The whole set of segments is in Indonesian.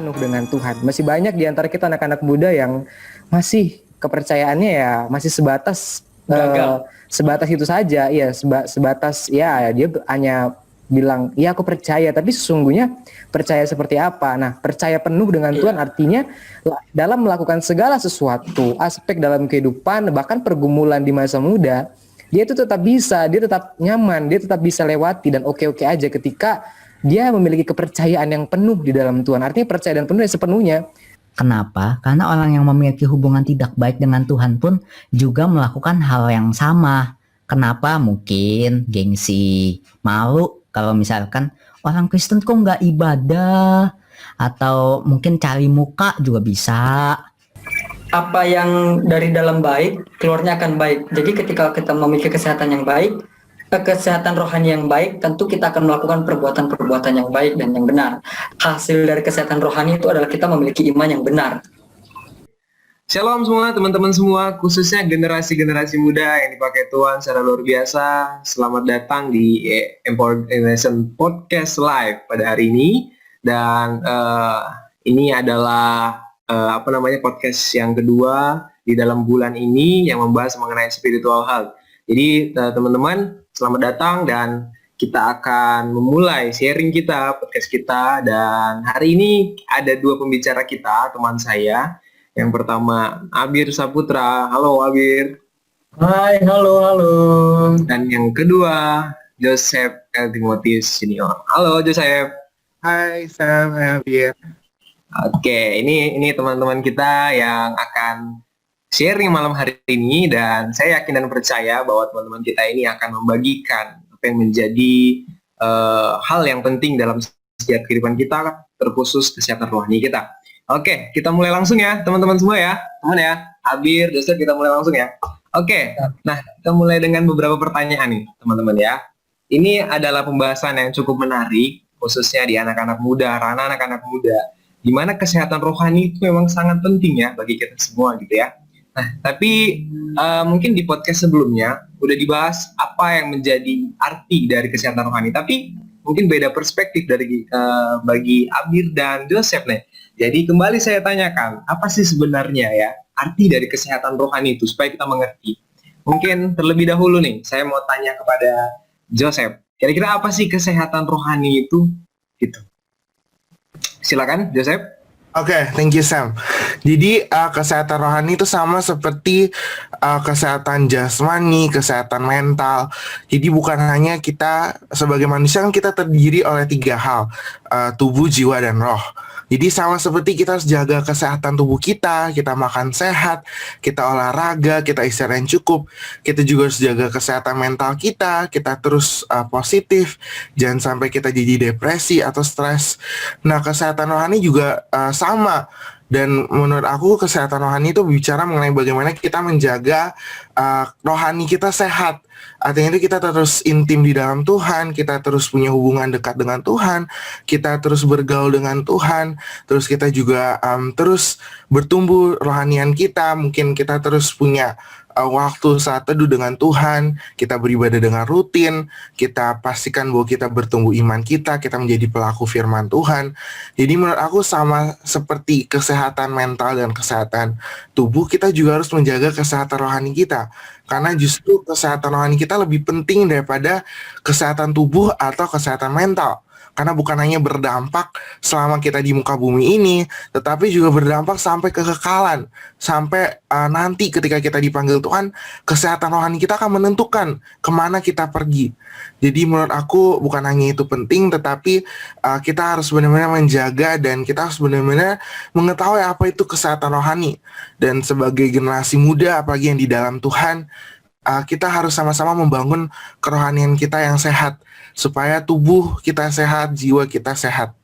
penuh dengan Tuhan. Masih banyak di antara kita anak-anak muda yang masih kepercayaannya ya masih sebatas sebatas itu saja, ya sebatas ya dia hanya bilang ya aku percaya, tapi sesungguhnya percaya seperti apa? Nah, percaya penuh dengan Tuhan artinya dalam melakukan segala sesuatu aspek dalam kehidupan bahkan pergumulan di masa muda, dia itu tetap bisa, dia tetap nyaman, dia tetap bisa lewati dan oke-oke aja ketika dia memiliki kepercayaan yang penuh di dalam Tuhan. Artinya percaya dan penuh sepenuhnya. Kenapa? Karena orang yang memiliki hubungan tidak baik dengan Tuhan pun juga melakukan hal yang sama. Kenapa? Mungkin gengsi, malu kalau misalkan orang Kristen kok nggak ibadah, atau mungkin cari muka juga bisa. Apa yang dari dalam baik, keluarnya akan baik. Jadi ketika kita memiliki kesehatan yang baik, kesehatan rohani yang baik, tentu kita akan melakukan perbuatan-perbuatan yang baik dan yang benar. Hasil dari kesehatan rohani itu adalah kita memiliki iman yang benar. Shalom semua teman-teman semua, khususnya generasi-generasi muda yang dipakai Tuhan secara luar biasa. Selamat datang di Empowered Generation Podcast Live pada hari ini. Dan ini adalah podcast yang kedua di dalam bulan ini yang membahas mengenai spiritual health. Jadi teman-teman, selamat datang dan kita akan memulai sharing kita, podcast kita. Dan hari ini ada dua pembicara kita, teman saya. Yang pertama, Abir Saputra. Halo Abir. Hai, halo. Dan yang kedua, Joseph L. Timotius Junior. Halo Joseph. Hai Sam, Abir. Oke, ini teman-teman kita yang akan sharing malam hari ini, dan saya yakin dan percaya bahwa teman-teman kita ini akan membagikan apa yang menjadi hal yang penting dalam setiap kehidupan kita, terkhusus kesehatan rohani kita. Oke, kita mulai langsung ya teman-teman semua ya. Teman ya, Abir, Joseph, kita mulai langsung ya. Oke, nah kita mulai dengan beberapa pertanyaan nih teman-teman ya. Ini adalah pembahasan yang cukup menarik, khususnya di anak-anak muda, ranah anak-anak muda, di mana kesehatan rohani itu memang sangat penting ya bagi kita semua gitu ya. Nah, tapi mungkin di podcast sebelumnya udah dibahas apa yang menjadi arti dari kesehatan rohani, tapi mungkin beda perspektif dari bagi Abir dan Joseph nih. Jadi kembali saya tanyakan, apa sih sebenarnya ya arti dari kesehatan rohani itu supaya kita mengerti. Mungkin terlebih dahulu nih, saya mau tanya kepada Joseph, kira-kira apa sih kesehatan rohani itu? Gitu. Silakan Joseph. Oke, thank you Sam. Jadi kesehatan rohani itu sama seperti kesehatan jasmani, kesehatan mental. Jadi bukan hanya kita sebagai manusia, kan kita terdiri oleh 3 hal, tubuh, jiwa, dan roh. Jadi sama seperti kita harus jaga kesehatan tubuh kita makan sehat, kita olahraga, kita istirahat yang cukup. Kita juga harus jaga kesehatan mental kita terus positif, jangan sampai kita jadi depresi atau stres. Nah, kesehatan rohani juga sama. Dan menurut aku kesehatan rohani itu bicara mengenai bagaimana kita menjaga rohani kita sehat. Artinya itu kita terus intim di dalam Tuhan, kita terus punya hubungan dekat dengan Tuhan, kita terus bergaul dengan Tuhan, terus kita juga terus bertumbuh rohanian kita, mungkin kita terus punya waktu saat teduh dengan Tuhan, kita beribadah dengan rutin, kita pastikan bahwa kita bertumbuh iman kita menjadi pelaku firman Tuhan. Jadi menurut aku sama seperti kesehatan mental dan kesehatan tubuh, kita juga harus menjaga kesehatan rohani kita. Karena justru kesehatan rohani kita lebih penting daripada kesehatan tubuh atau kesehatan mental. Karena bukan hanya berdampak selama kita di muka bumi ini, tetapi juga berdampak sampai kekekalan. Sampai nanti ketika kita dipanggil Tuhan, kesehatan rohani kita akan menentukan kemana kita pergi. Jadi menurut aku bukan hanya itu penting, tetapi kita harus benar-benar menjaga dan kita harus benar-benar mengetahui apa itu kesehatan rohani. Dan sebagai generasi muda, apalagi yang di dalam Tuhan, kita harus sama-sama membangun kerohanian kita yang sehat, supaya tubuh kita sehat, jiwa kita sehat.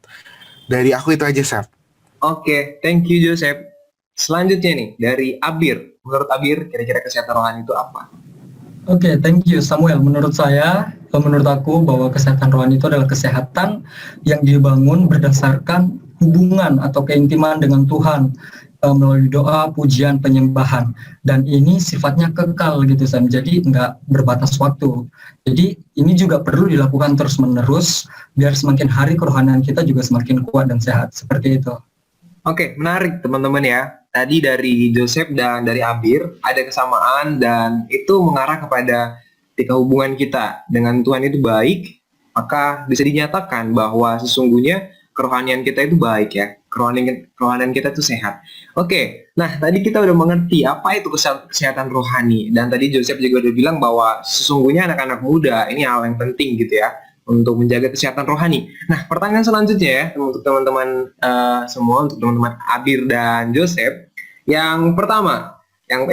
Dari aku itu aja, Seth. Oke, thank you Joseph. Selanjutnya nih, dari Abir. Menurut Abir, kira-kira kesehatan rohani itu apa? Oke, thank you Samuel. Menurut aku bahwa kesehatan rohani itu adalah kesehatan yang dibangun berdasarkan hubungan atau keintiman dengan Tuhan melalui doa, pujian, penyembahan. Dan ini sifatnya kekal gitu Sam. Jadi nggak berbatas waktu. Jadi ini juga perlu dilakukan terus-menerus biar semakin hari kerohanian kita juga semakin kuat dan sehat. Seperti itu. Oke, menarik teman-teman ya. Tadi dari Joseph dan dari Abir ada kesamaan dan itu mengarah kepada ketika hubungan kita dengan Tuhan itu baik, maka bisa dinyatakan bahwa sesungguhnya kerohanian kita itu baik ya. Kerohanian kita itu sehat. Oke, nah tadi kita udah mengerti apa itu kesehatan rohani dan tadi Joseph juga udah bilang bahwa sesungguhnya anak-anak muda ini hal yang penting gitu ya untuk menjaga kesehatan rohani. Nah, pertanyaan selanjutnya ya untuk teman-teman semua, untuk teman-teman Abir dan Joseph. Yang pertama, yang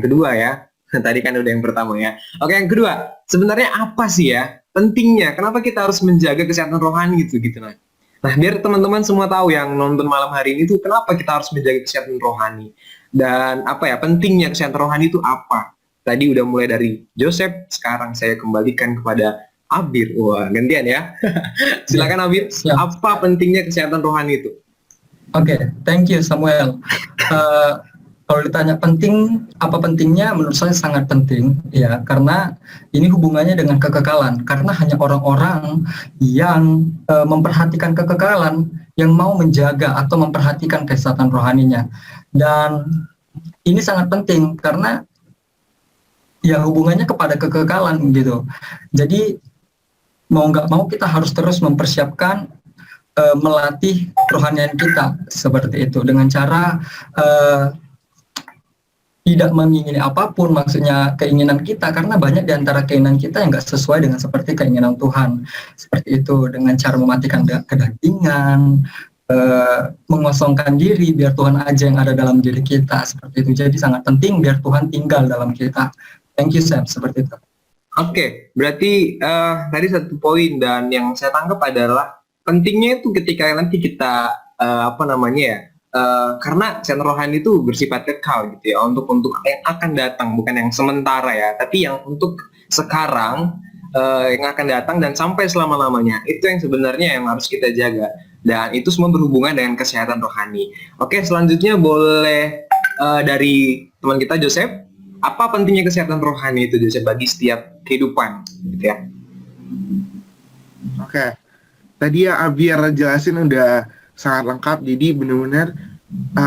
kedua ya. Tadi kan udah yang pertama ya. Oke, yang kedua, sebenarnya apa sih ya pentingnya? Kenapa kita harus menjaga kesehatan rohani gitu nah? Nah, biar teman-teman semua tahu yang nonton malam hari ini tuh kenapa kita harus menjaga kesehatan rohani dan apa ya pentingnya kesehatan rohani itu apa? Tadi udah mulai dari Joseph, sekarang saya kembalikan kepada Abir. Wah, gantian ya. Silakan Abir. Siap. Apa pentingnya kesehatan rohani itu? Oke, thank you Samuel. Kalau ditanya penting, apa pentingnya? Menurut saya sangat penting, ya, karena ini hubungannya dengan kekekalan. Karena hanya orang-orang yang memperhatikan kekekalan, yang mau menjaga atau memperhatikan kesehatan rohaninya. Dan ini sangat penting karena ya hubungannya kepada kekekalan gitu. Jadi mau nggak mau kita harus terus mempersiapkan melatih kerohanian kita seperti itu dengan cara tidak mengingini apapun, maksudnya keinginan kita, karena banyak di antara keinginan kita yang nggak sesuai dengan seperti keinginan Tuhan. Seperti itu, dengan cara mematikan kedagingan, mengosongkan diri biar Tuhan aja yang ada dalam diri kita, seperti itu. Jadi sangat penting biar Tuhan tinggal dalam kita. Thank you Sam, seperti itu. Oke, berarti tadi satu poin dan yang saya tangkap adalah pentingnya itu ketika nanti kita karena kesehatan rohani itu bersifat kekal gitu ya, untuk yang akan datang, bukan yang sementara ya, tapi yang untuk sekarang, yang akan datang dan sampai selama-lamanya. Itu yang sebenarnya yang harus kita jaga dan itu semua berhubungan dengan kesehatan rohani. Oke, selanjutnya boleh dari teman kita Joseph. Apa pentingnya kesehatan rohani itu Joseph bagi setiap kehidupan gitu ya? Oke. Tadi ya Abir jelasin udah sangat lengkap. Jadi benar-benar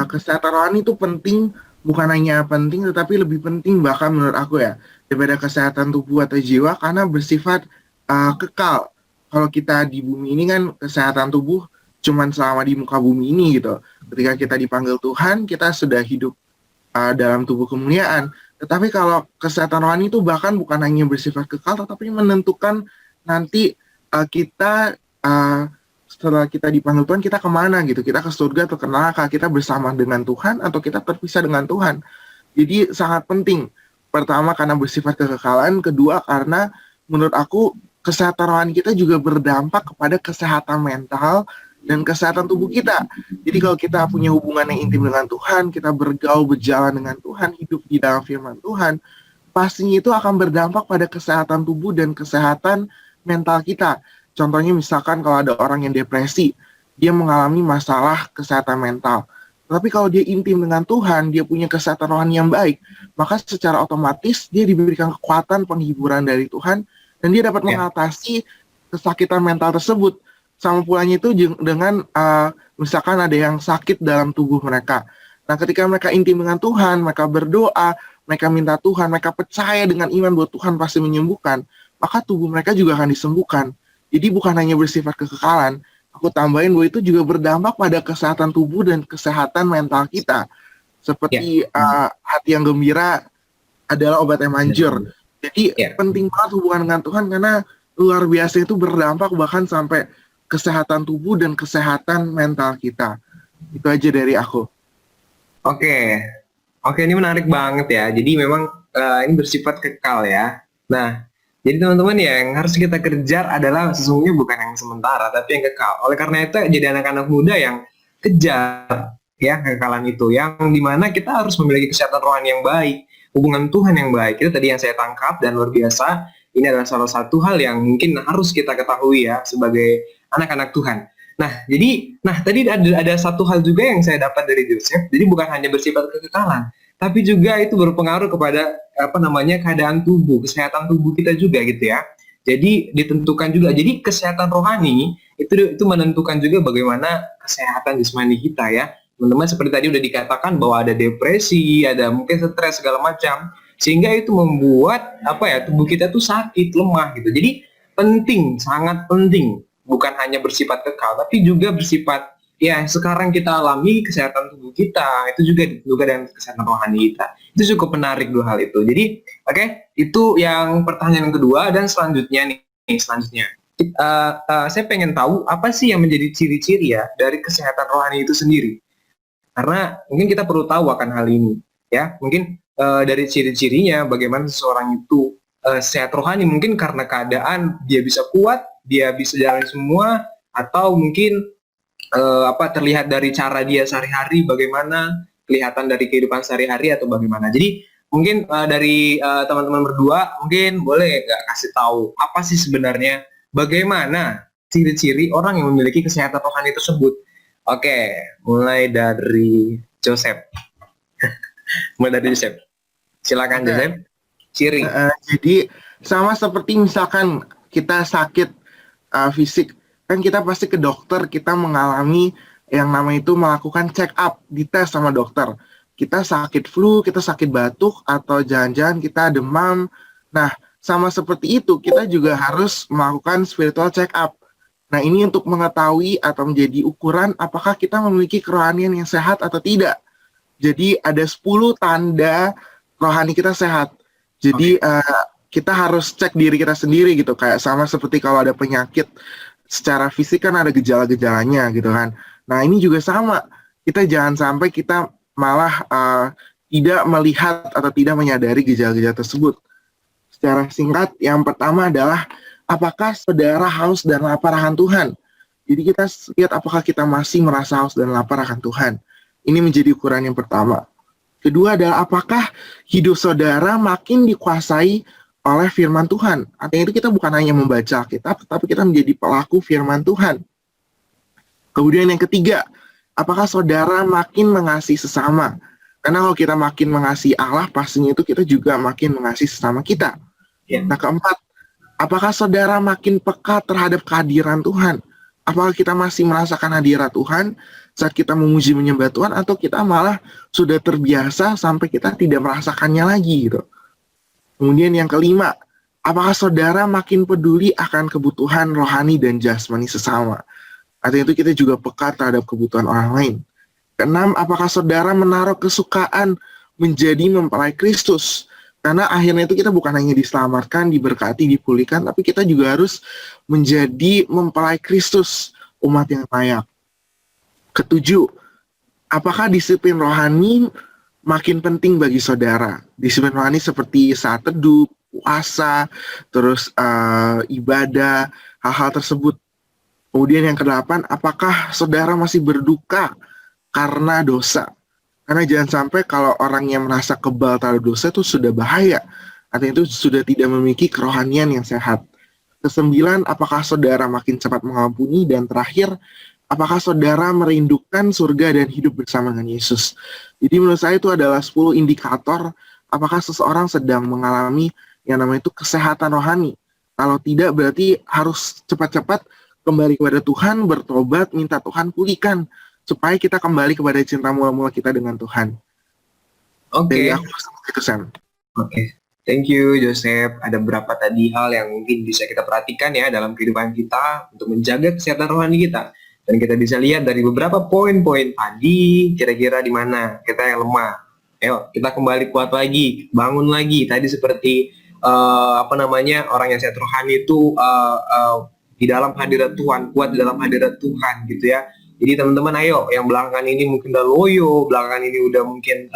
kesehatan rohani itu penting, bukan hanya penting tetapi lebih penting bahkan menurut aku ya daripada kesehatan tubuh atau jiwa, karena bersifat kekal. Kalau kita di bumi ini kan kesehatan tubuh cuman selama di muka bumi ini gitu. Ketika kita dipanggil Tuhan, kita sudah hidup dalam tubuh kemuliaan. Tetapi kalau kesehatan rohani itu bahkan bukan hanya bersifat kekal, tetapi menentukan nanti kita setelah kita dipanggil Tuhan, kita kemana gitu. Kita ke surga atau ke neraka, kita bersama dengan Tuhan atau kita terpisah dengan Tuhan. Jadi sangat penting. Pertama karena bersifat kekekalan, kedua karena menurut aku kesehatan rohani kita juga berdampak kepada kesehatan mental dan kesehatan tubuh kita. Jadi kalau kita punya hubungan yang intim dengan Tuhan, kita bergaul, berjalan dengan Tuhan, hidup di dalam firman Tuhan, pastinya itu akan berdampak pada kesehatan tubuh dan kesehatan mental kita. Contohnya misalkan kalau ada orang yang depresi, dia mengalami masalah kesehatan mental. Tapi kalau dia intim dengan Tuhan, dia punya kesehatan rohani yang baik, maka secara otomatis dia diberikan kekuatan penghiburan dari Tuhan, dan dia dapat mengatasi kesakitan mental tersebut. Sama pulanya itu dengan misalkan ada yang sakit dalam tubuh mereka. Nah, ketika mereka intim dengan Tuhan, mereka berdoa, mereka minta Tuhan, mereka percaya dengan iman bahwa Tuhan pasti menyembuhkan, maka tubuh mereka juga akan disembuhkan. Jadi bukan hanya bersifat kekekalan, aku tambahin bahwa itu juga berdampak pada kesehatan tubuh dan kesehatan mental kita. Seperti hati yang gembira adalah obat yang manjur. Jadi penting banget hubungan dengan Tuhan karena luar biasa, itu berdampak bahkan sampai kesehatan tubuh dan kesehatan mental kita. Itu aja dari aku. Oke, ini menarik banget ya. Jadi memang ini bersifat kekal ya. Nah, jadi teman-teman ya, yang harus kita kejar adalah sesungguhnya bukan yang sementara, tapi yang kekal. Oleh karena itu, jadi anak-anak muda yang kejar ya kekekalan itu, yang dimana kita harus memiliki kesehatan rohani yang baik, hubungan Tuhan yang baik. Itu tadi yang saya tangkap dan luar biasa. Ini adalah salah satu hal yang mungkin harus kita ketahui ya sebagai anak-anak Tuhan. Nah, tadi ada satu hal juga yang saya dapat dari Joseph. Jadi bukan hanya bersifat kekekalan, tapi juga itu berpengaruh kepada keadaan tubuh, kesehatan tubuh kita juga gitu ya. Jadi ditentukan juga. Jadi kesehatan rohani itu menentukan juga bagaimana kesehatan jasmani kita ya. teman-teman seperti tadi udah dikatakan bahwa ada depresi, ada mungkin stres segala macam, sehingga itu membuat tubuh kita tuh sakit, lemah gitu. Jadi penting, sangat penting, bukan hanya bersifat kekal, tapi juga bersifat sekarang kita alami kesehatan tubuh kita, itu juga dengan kesehatan rohani kita. Itu cukup menarik dua hal itu. Jadi itu yang pertanyaan kedua. Dan selanjutnya saya pengen tahu apa sih yang menjadi ciri-ciri ya dari kesehatan rohani itu sendiri. Karena mungkin kita perlu tahu akan hal ini, ya. Mungkin dari ciri-cirinya bagaimana seseorang itu sehat rohani, mungkin karena keadaan dia bisa kuat, dia bisa jalan semua, atau mungkin terlihat dari cara dia sehari-hari, bagaimana kelihatan dari kehidupan sehari-hari atau bagaimana. Jadi mungkin dari teman-teman berdua mungkin boleh nggak kasih tahu apa sih sebenarnya, bagaimana ciri-ciri orang yang memiliki kesehatan rohani tersebut. Oke, mulai dari Joseph. Silakan Joseph. Ciri. Jadi sama seperti misalkan kita sakit fisik, kan kita pasti ke dokter, kita mengalami yang namanya itu melakukan check up, dites sama dokter. Kita sakit flu, kita sakit batuk, atau jangan-jangan kita demam. Nah, sama seperti itu, kita juga harus melakukan spiritual check up. Nah, ini untuk mengetahui atau menjadi ukuran apakah kita memiliki kerohanian yang sehat atau tidak. Jadi ada 10 tanda rohani kita sehat. Jadi kita harus cek diri kita sendiri gitu, kayak sama seperti kalau ada penyakit secara fisik kan ada gejala-gejalanya gitu kan. Nah, ini juga sama. Kita jangan sampai kita malah tidak melihat atau tidak menyadari gejala-gejala tersebut. Secara singkat, yang pertama adalah apakah saudara haus dan lapar akan Tuhan. Jadi kita lihat apakah kita masih merasa haus dan lapar akan Tuhan. Ini menjadi ukuran yang pertama. Kedua adalah apakah hidup saudara makin dikuasai oleh firman Tuhan. Artinya itu kita bukan hanya membaca Alkitab, tetapi kita menjadi pelaku firman Tuhan. Kemudian yang ketiga, apakah saudara makin mengasihi sesama? Karena kalau kita makin mengasihi Allah, pastinya itu kita juga makin mengasihi sesama kita. Nah, keempat, apakah saudara makin peka terhadap kehadiran Tuhan? Apakah kita masih merasakan hadirat Tuhan saat kita memuji menyembah Tuhan, atau kita malah sudah terbiasa sampai kita tidak merasakannya lagi gitu. Kemudian yang kelima, apakah saudara makin peduli akan kebutuhan rohani dan jasmani sesama? Artinya itu kita juga peka terhadap kebutuhan orang lain. Keenam, apakah saudara menaruh kesukaan menjadi mempelai Kristus? Karena akhirnya itu kita bukan hanya diselamatkan, diberkati, dipulihkan, tapi kita juga harus menjadi mempelai Kristus, umat yang layak. Ketujuh, apakah disiplin rohani makin penting bagi saudara? Disiplin rohani seperti saat teduh, puasa, terus ibadah, hal-hal tersebut. Kemudian yang kedelapan, apakah saudara masih berduka karena dosa? Karena jangan sampai kalau orang yang merasa kebal terhadap dosa itu sudah bahaya. Artinya itu sudah tidak memiliki kerohanian yang sehat. Kesembilan, apakah saudara makin cepat mengampuni? Dan terakhir, apakah saudara merindukan surga dan hidup bersama dengan Yesus? Jadi menurut saya itu adalah 10 indikator apakah seseorang sedang mengalami yang namanya itu kesehatan rohani. Kalau tidak, berarti harus cepat-cepat kembali kepada Tuhan, bertobat, minta Tuhan pulihkan, supaya kita kembali kepada cinta mula-mula kita dengan Tuhan. Oke. Jadi aku seperti itu, Sam. Oke. Thank you, Joseph. Ada beberapa tadi hal yang mungkin bisa kita perhatikan ya dalam kehidupan kita untuk menjaga kesehatan rohani kita. Dan kita bisa lihat dari beberapa poin-poin tadi, kira-kira di mana kita yang lemah. Ayo, kita kembali kuat lagi, bangun lagi. Tadi seperti orang yang sehat rohani itu di dalam hadirat Tuhan, kuat di dalam hadirat Tuhan gitu ya. Jadi teman-teman ayo, yang belakangan ini mungkin udah loyo, belakangan ini udah mungkin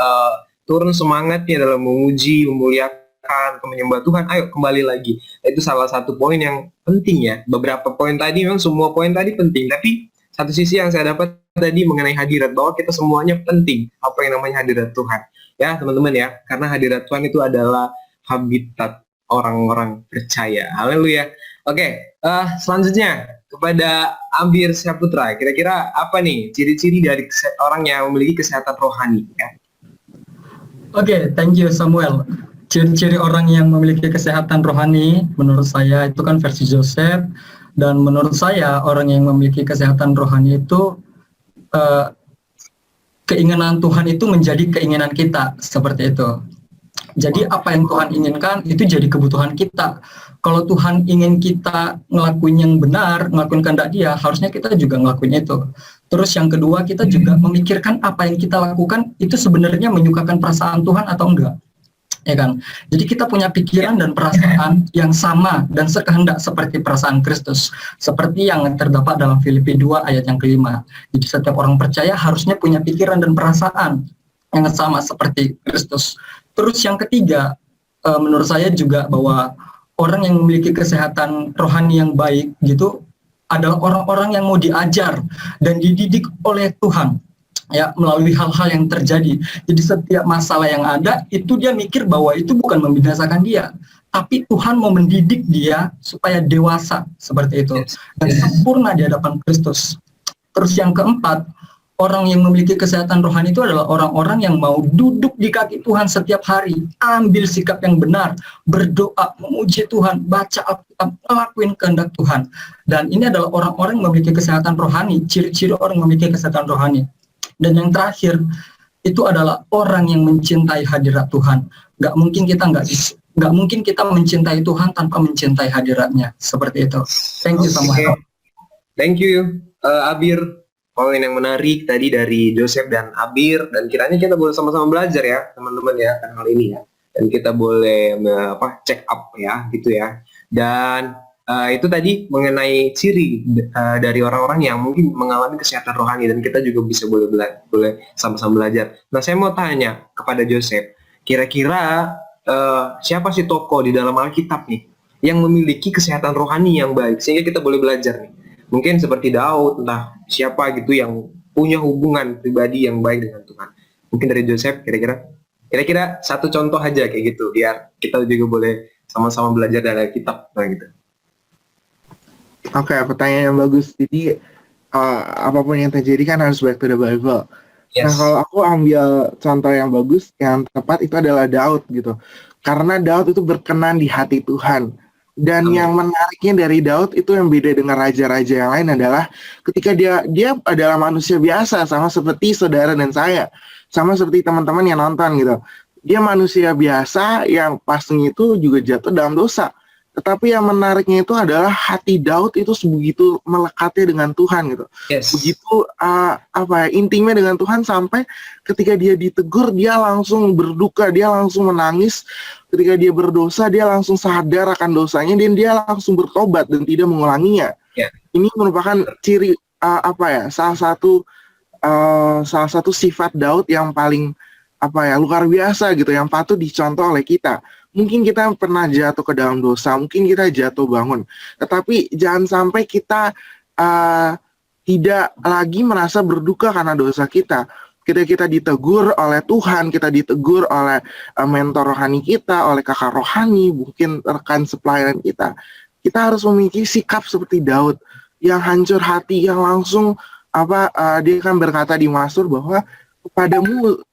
turun semangatnya dalam memuji, memuliakan, menyembah Tuhan, ayo kembali lagi. Itu salah satu poin yang penting ya. Beberapa poin tadi, memang semua poin tadi penting, tapi satu sisi yang saya dapat tadi mengenai hadirat, bahwa kita semuanya penting, apa yang namanya hadirat Tuhan. Ya teman-teman ya, karena hadirat Tuhan itu adalah habitat orang-orang percaya. Haleluya. Oke, selanjutnya kepada Ambir Syaputra, kira-kira apa nih ciri-ciri dari orang yang memiliki kesehatan rohani ya? Oke, thank you Samuel. Ciri-ciri orang yang memiliki kesehatan rohani menurut saya itu kan versi Joseph, dan menurut saya orang yang memiliki kesehatan rohani itu keinginan Tuhan itu menjadi keinginan kita, seperti itu. Jadi apa yang Tuhan inginkan itu jadi kebutuhan kita. Kalau Tuhan ingin kita ngelakuin yang benar, ngelakuin kehendak Dia, harusnya kita juga ngelakuin itu. Terus yang kedua, kita juga memikirkan apa yang kita lakukan itu sebenarnya menyukakan perasaan Tuhan atau enggak. Ya kan? Jadi kita punya pikiran dan perasaan yang sama dan sekehendak seperti perasaan Kristus. Seperti yang terdapat dalam Filipi 2 ayat yang kelima. Jadi setiap orang percaya harusnya punya pikiran dan perasaan yang sama seperti Kristus. Terus yang ketiga, menurut saya juga bahwa orang yang memiliki kesehatan rohani yang baik gitu adalah orang-orang yang mau diajar dan dididik oleh Tuhan, ya, melalui hal-hal yang terjadi. Jadi setiap masalah yang ada itu dia mikir bahwa itu bukan membinasakan dia, tapi Tuhan mau mendidik dia supaya dewasa seperti itu dan sempurna di hadapan Kristus. Terus yang keempat, orang yang memiliki kesehatan rohani itu adalah orang-orang yang mau duduk di kaki Tuhan setiap hari, ambil sikap yang benar, berdoa, memuji Tuhan, baca Alkitab, ngelakuin kehendak Tuhan. Dan ini adalah orang-orang yang memiliki kesehatan rohani, ciri-ciri orang yang memiliki kesehatan rohani. Dan yang terakhir, itu adalah orang yang mencintai hadirat Tuhan. Nggak mungkin kita mencintai Tuhan tanpa mencintai hadiratnya. Seperti itu. Thank you Samuel. Thank you, Abir. Poin yang menarik tadi dari Joseph dan Abir, dan kiranya kita boleh sama-sama belajar ya teman-teman ya kan hal ini ya, dan kita boleh check up ya gitu ya. Dan itu tadi mengenai ciri dari orang-orang yang mungkin mengalami kesehatan rohani, dan kita juga bisa boleh sama-sama belajar. Nah, saya mau tanya kepada Joseph, kira-kira siapa sih tokoh di dalam Alkitab nih yang memiliki kesehatan rohani yang baik sehingga kita boleh belajar nih? Mungkin seperti Daud, entah siapa gitu yang punya hubungan pribadi yang baik dengan Tuhan. Mungkin dari Joseph, kira-kira satu contoh aja kayak gitu, biar kita juga boleh sama-sama belajar dari kitab gitu. Oke, pertanyaan yang bagus. Jadi apapun yang terjadi kan harus back to the Bible. Yes. Nah, kalau aku ambil contoh yang bagus, yang tepat itu adalah Daud gitu. Karena Daud itu berkenan di hati Tuhan. Dan yang menariknya dari Daud itu yang beda dengan raja-raja yang lain adalah ketika dia adalah manusia biasa, sama seperti saudara dan saya, sama seperti teman-teman yang nonton gitu. Dia manusia biasa yang pastinya itu juga jatuh dalam dosa. Tetapi yang menariknya itu adalah hati Daud itu sebegitu melekatnya dengan Tuhan gitu. Yes. Begitu intimnya dengan Tuhan sampai ketika dia ditegur dia langsung berduka, dia langsung menangis. Ketika dia berdosa dia langsung sadar akan dosanya dan dia langsung bertobat dan tidak mengulanginya. Yeah. Ini merupakan ciri salah satu sifat Daud yang paling luar biasa gitu, yang patut dicontoh oleh kita. Mungkin kita pernah jatuh ke dalam dosa, mungkin kita jatuh bangun, tetapi jangan sampai kita tidak lagi merasa berduka karena dosa kita. Ketika kita ditegur oleh Tuhan, kita ditegur oleh mentor rohani kita, oleh kakak rohani, mungkin rekan sepelayanan kita harus memiliki sikap seperti Daud yang hancur hati, yang langsung dia kan berkata di Mazmur bahwa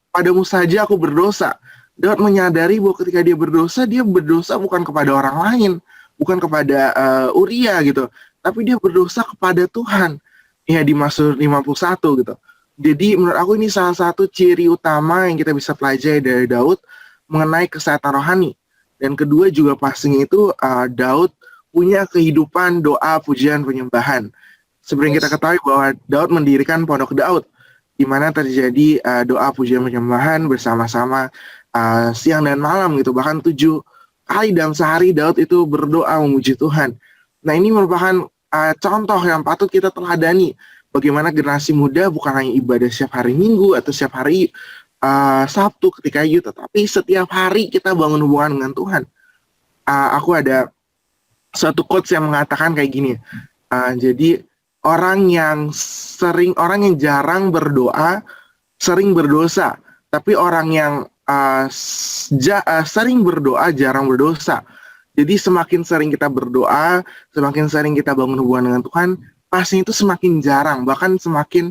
padamu saja aku berdosa. Daud menyadari bahwa ketika dia berdosa bukan kepada orang lain, bukan kepada Uria gitu, tapi dia berdosa kepada Tuhan. Ya, di Mazmur 51 gitu. Jadi menurut aku ini salah satu ciri utama yang kita bisa pelajari dari Daud mengenai kesehatan rohani. Dan kedua juga pastinya itu Daud punya kehidupan doa, pujian, penyembahan. Seperti yang kita ketahui bahwa Daud mendirikan Pondok Daud, di mana terjadi doa, pujian, penyembahan bersama-sama siang dan malam gitu. Bahkan 7 kali dalam sehari Daud itu berdoa memuji Tuhan. Nah, ini merupakan contoh yang patut kita teladani. Bagaimana generasi muda bukan hanya ibadah setiap hari Minggu atau setiap hari Sabtu ketika tetapi setiap hari kita bangun hubungan dengan Tuhan. Aku ada suatu quotes yang mengatakan kayak gini. Jadi orang yang jarang berdoa sering berdosa, tapi orang yang sering berdoa jarang berdosa. Jadi semakin sering kita berdoa, semakin sering kita bangun hubungan dengan Tuhan, pasti itu semakin jarang, bahkan semakin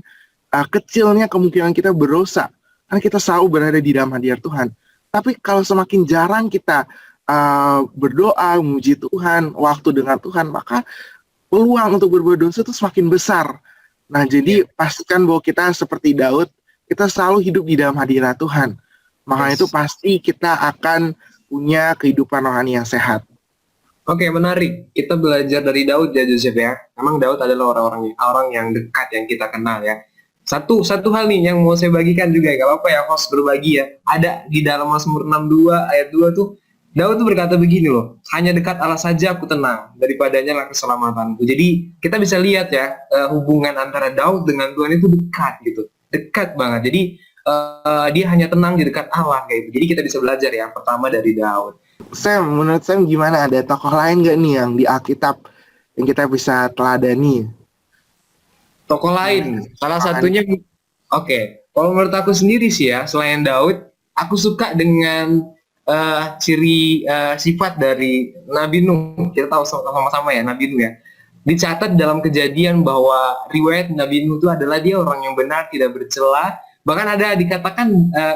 kecilnya kemungkinan kita berdosa, karena kita selalu berada di dalam hadirat Tuhan. Tapi kalau semakin jarang kita berdoa, memuji Tuhan, waktu dengan Tuhan, maka peluang untuk berbuat dosa itu semakin besar. Nah, jadi pastikan bahwa kita seperti Daud, kita selalu hidup di dalam hadirat Tuhan. Maka itu pasti kita akan punya kehidupan rohani yang sehat. Oke, menarik. Kita belajar dari Daud ya, Joseph ya. Memang Daud adalah orang yang dekat yang kita kenal ya. Satu hal nih yang mau saya bagikan juga, gak apa-apa ya host berbagi ya. Ada di dalam Mazmur 62 ayat 2 tuh, Daud tuh berkata begini loh, hanya dekat Allah saja aku tenang, daripadanya lah keselamatanku. Jadi kita bisa lihat ya, hubungan antara Daud dengan Tuhan itu dekat gitu. Dekat banget. Jadi dia hanya tenang di dekat Allah kayak gitu. Jadi kita bisa belajar ya, pertama dari Daud. Sam, menurut Sam gimana? Ada tokoh lain gak nih yang di Alkitab yang kita bisa teladani? Tokoh lain, salah satunya, oke. Kalau menurut aku sendiri sih ya, selain Daud, aku suka dengan ciri sifat dari Nabi Nuh. Kita tahu sama-sama ya, Nabi Nuh ya. Dicatat dalam Kejadian bahwa riwayat Nabi Nuh itu adalah dia orang yang benar, tidak bercela. Bahkan ada dikatakan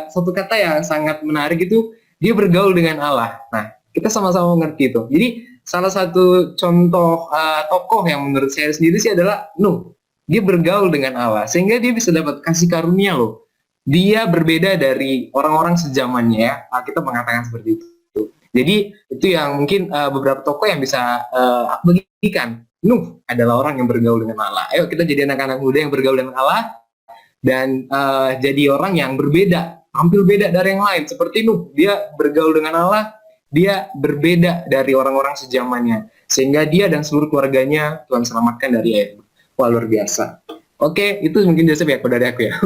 satu kata yang sangat menarik itu, dia bergaul dengan Allah. Nah, kita sama-sama mengerti itu. Jadi, salah satu contoh tokoh yang menurut saya sendiri sih adalah Nuh. Dia bergaul dengan Allah, sehingga dia bisa dapat kasih karunia loh. Dia berbeda dari orang-orang sejamannya ya. Kita mengatakan seperti itu. Jadi, itu yang mungkin beberapa tokoh yang bisa aku bagikan. Nuh adalah orang yang bergaul dengan Allah. Ayo kita jadi anak-anak muda yang bergaul dengan Allah, dan jadi orang yang berbeda, tampil beda dari yang lain. Seperti Nuh, dia bergaul dengan Allah, dia berbeda dari orang-orang sejamannya, sehingga dia dan seluruh keluarganya Tuhan selamatkan dari air. Wah, luar biasa. Oke, itu mungkin Joseph ya, dari aku ya.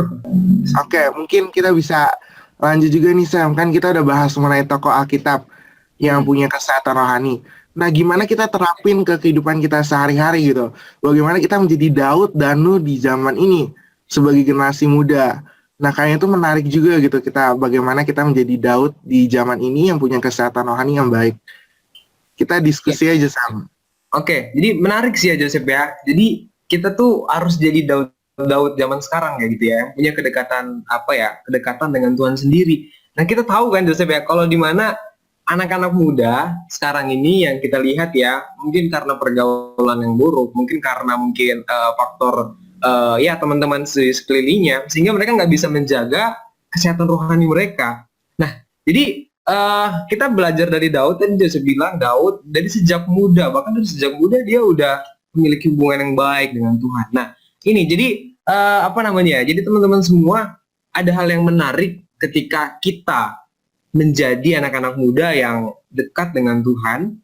Oke, mungkin kita bisa lanjut juga nih Sam, kan kita udah bahas mengenai tokoh Alkitab yang punya kesehatan rohani. Nah, gimana kita terapin ke kehidupan kita sehari-hari gitu? Bagaimana kita menjadi Daud dan Nuh di zaman ini sebagai generasi muda? Nah, kayaknya itu menarik juga gitu, bagaimana kita menjadi Daud di zaman ini yang punya kesehatan rohani yang baik. Kita diskusi aja Sam. Oke, jadi menarik sih ya Joseph ya. Jadi kita tuh harus jadi Daud zaman sekarang ya gitu ya, yang punya kedekatan dengan Tuhan sendiri. Nah, kita tahu kan Joseph ya, kalau di mana anak-anak muda sekarang ini yang kita lihat ya, mungkin karena pergaulan yang buruk, mungkin karena faktor ya teman-teman sekelilingnya, sehingga mereka nggak bisa menjaga kesehatan rohani mereka. Nah, jadi kita belajar dari Daud, dan Joseph bilang Daud dari sejak muda, bahkan dari sejak muda dia udah memiliki hubungan yang baik dengan Tuhan. Nah, ini jadi jadi teman-teman semua, ada hal yang menarik ketika kita menjadi anak-anak muda yang dekat dengan Tuhan,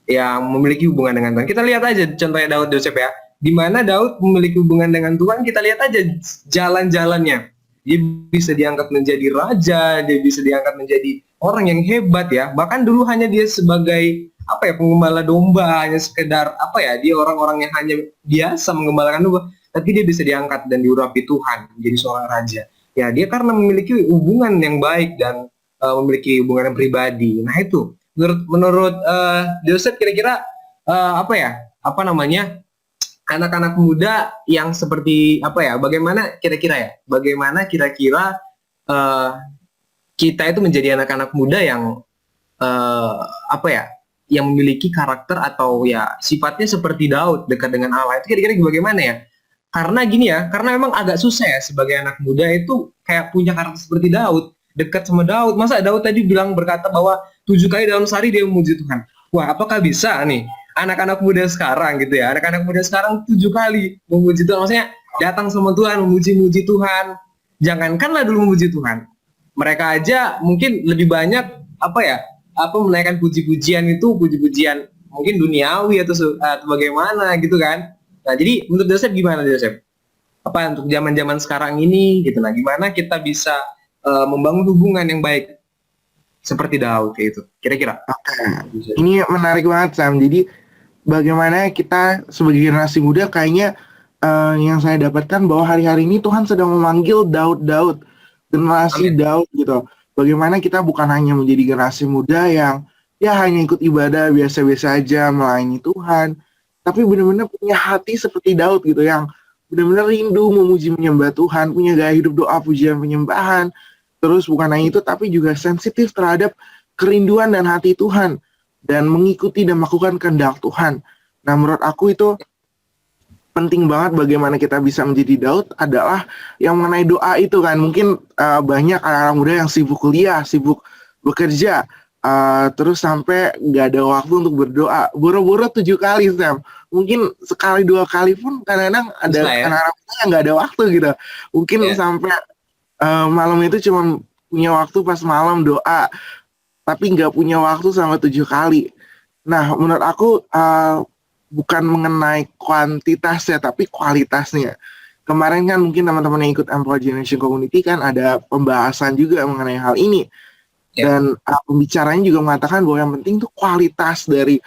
yang memiliki hubungan dengan Tuhan. Kita lihat aja contohnya Daud, Joseph ya. Di mana Daud memiliki hubungan dengan Tuhan, kita lihat aja jalan-jalannya. Dia bisa diangkat menjadi raja, dia bisa diangkat menjadi orang yang hebat ya. Bahkan dulu hanya dia sebagai pengembala domba, hanya sekedar dia orang-orang yang hanya biasa mengembalakan domba, tapi dia bisa diangkat dan diurapi Tuhan menjadi seorang raja. Ya, dia karena memiliki hubungan yang baik dan memiliki hubungan yang pribadi. Nah, itu menurut Joseph kira-kira anak-anak muda yang seperti bagaimana kira-kira kita itu menjadi anak-anak muda yang yang memiliki karakter atau ya sifatnya seperti Daud, dekat dengan Allah. Itu kira-kira bagaimana ya? Karena gini ya, karena memang agak susah ya sebagai anak muda itu kayak punya karakter seperti Daud, dekat sama Daud. Masa Daud tadi berkata bahwa 7 kali dalam sehari dia memuji Tuhan. Wah, apakah bisa nih anak-anak muda sekarang gitu ya? Anak-anak muda sekarang 7 kali memuji Tuhan, maksudnya datang sama Tuhan, memuji-muji Tuhan. Jangankanlah dulu memuji Tuhan, mereka aja mungkin lebih banyak menaikkan puji-pujian mungkin duniawi atau bagaimana gitu kan. Nah, jadi menurut Joseph gimana Joseph? Untuk zaman-zaman sekarang ini gitu, nah gimana kita bisa membangun hubungan yang baik seperti Daud kayak itu kira-kira? Ini menarik banget Sam. Jadi bagaimana kita sebagai generasi muda, kayaknya yang saya dapatkan bahwa hari-hari ini Tuhan sedang memanggil Daud, generasi Daud gitu. Bagaimana kita bukan hanya menjadi generasi muda yang ya hanya ikut ibadah biasa-biasa aja, melayani Tuhan, tapi benar-benar punya hati seperti Daud gitu, yang benar-benar rindu memuji menyembah Tuhan, punya gaya hidup doa, pujian, penyembahan. Terus bukan hanya itu, tapi juga sensitif terhadap kerinduan dan hati Tuhan, dan mengikuti dan melakukan kehendak Tuhan. Nah, menurut aku itu penting banget bagaimana kita bisa menjadi Daud adalah yang mengenai doa itu kan. Mungkin banyak anak-anak muda yang sibuk kuliah, sibuk bekerja, terus sampai nggak ada waktu untuk berdoa. Boro-boro 7 kali, Sam. Mungkin sekali 2 kali pun kadang-kadang ada Bisa ya? anak-anak muda yang nggak ada waktu gitu. Mungkin Iya. sampai malam itu cuma punya waktu pas malam doa, tapi nggak punya waktu sampai 7 kali. Nah, menurut aku bukan mengenai kuantitasnya, tapi kualitasnya. Kemarin kan mungkin teman-teman yang ikut Empower Generation Community kan ada pembahasan juga mengenai hal ini. Ya. Dan pembicaranya juga mengatakan bahwa yang penting itu kualitas dari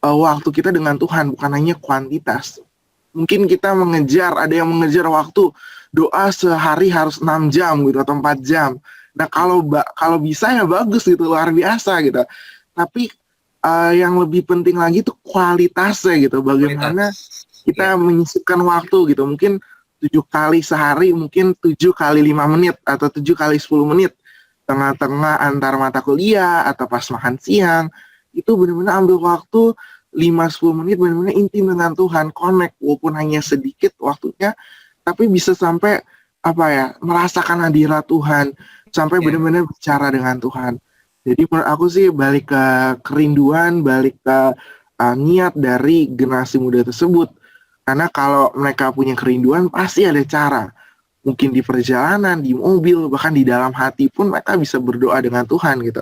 waktu kita dengan Tuhan, bukan hanya kuantitas. Mungkin kita ada yang mengejar waktu doa sehari harus 6 jam gitu atau 4 jam. Nah, kalau bisa ya bagus gitu, luar biasa gitu. Tapi yang lebih penting lagi itu kualitasnya gitu. Bagaimana kita menyisipkan waktu gitu. Mungkin 7 kali sehari, mungkin 7 kali 5 menit atau 7 kali 10 menit. Tengah-tengah antar mata kuliah atau pas makan siang. Itu benar-benar ambil waktu 5-10 menit benar-benar intim dengan Tuhan. Connect walaupun hanya sedikit waktunya. Tapi bisa sampai merasakan hadirat Tuhan. Sampai benar-benar bicara dengan Tuhan. Jadi menurut aku sih balik ke kerinduan, balik ke niat dari generasi muda tersebut. Karena kalau mereka punya kerinduan pasti ada cara. Mungkin di perjalanan, di mobil, bahkan di dalam hati pun mereka bisa berdoa dengan Tuhan gitu.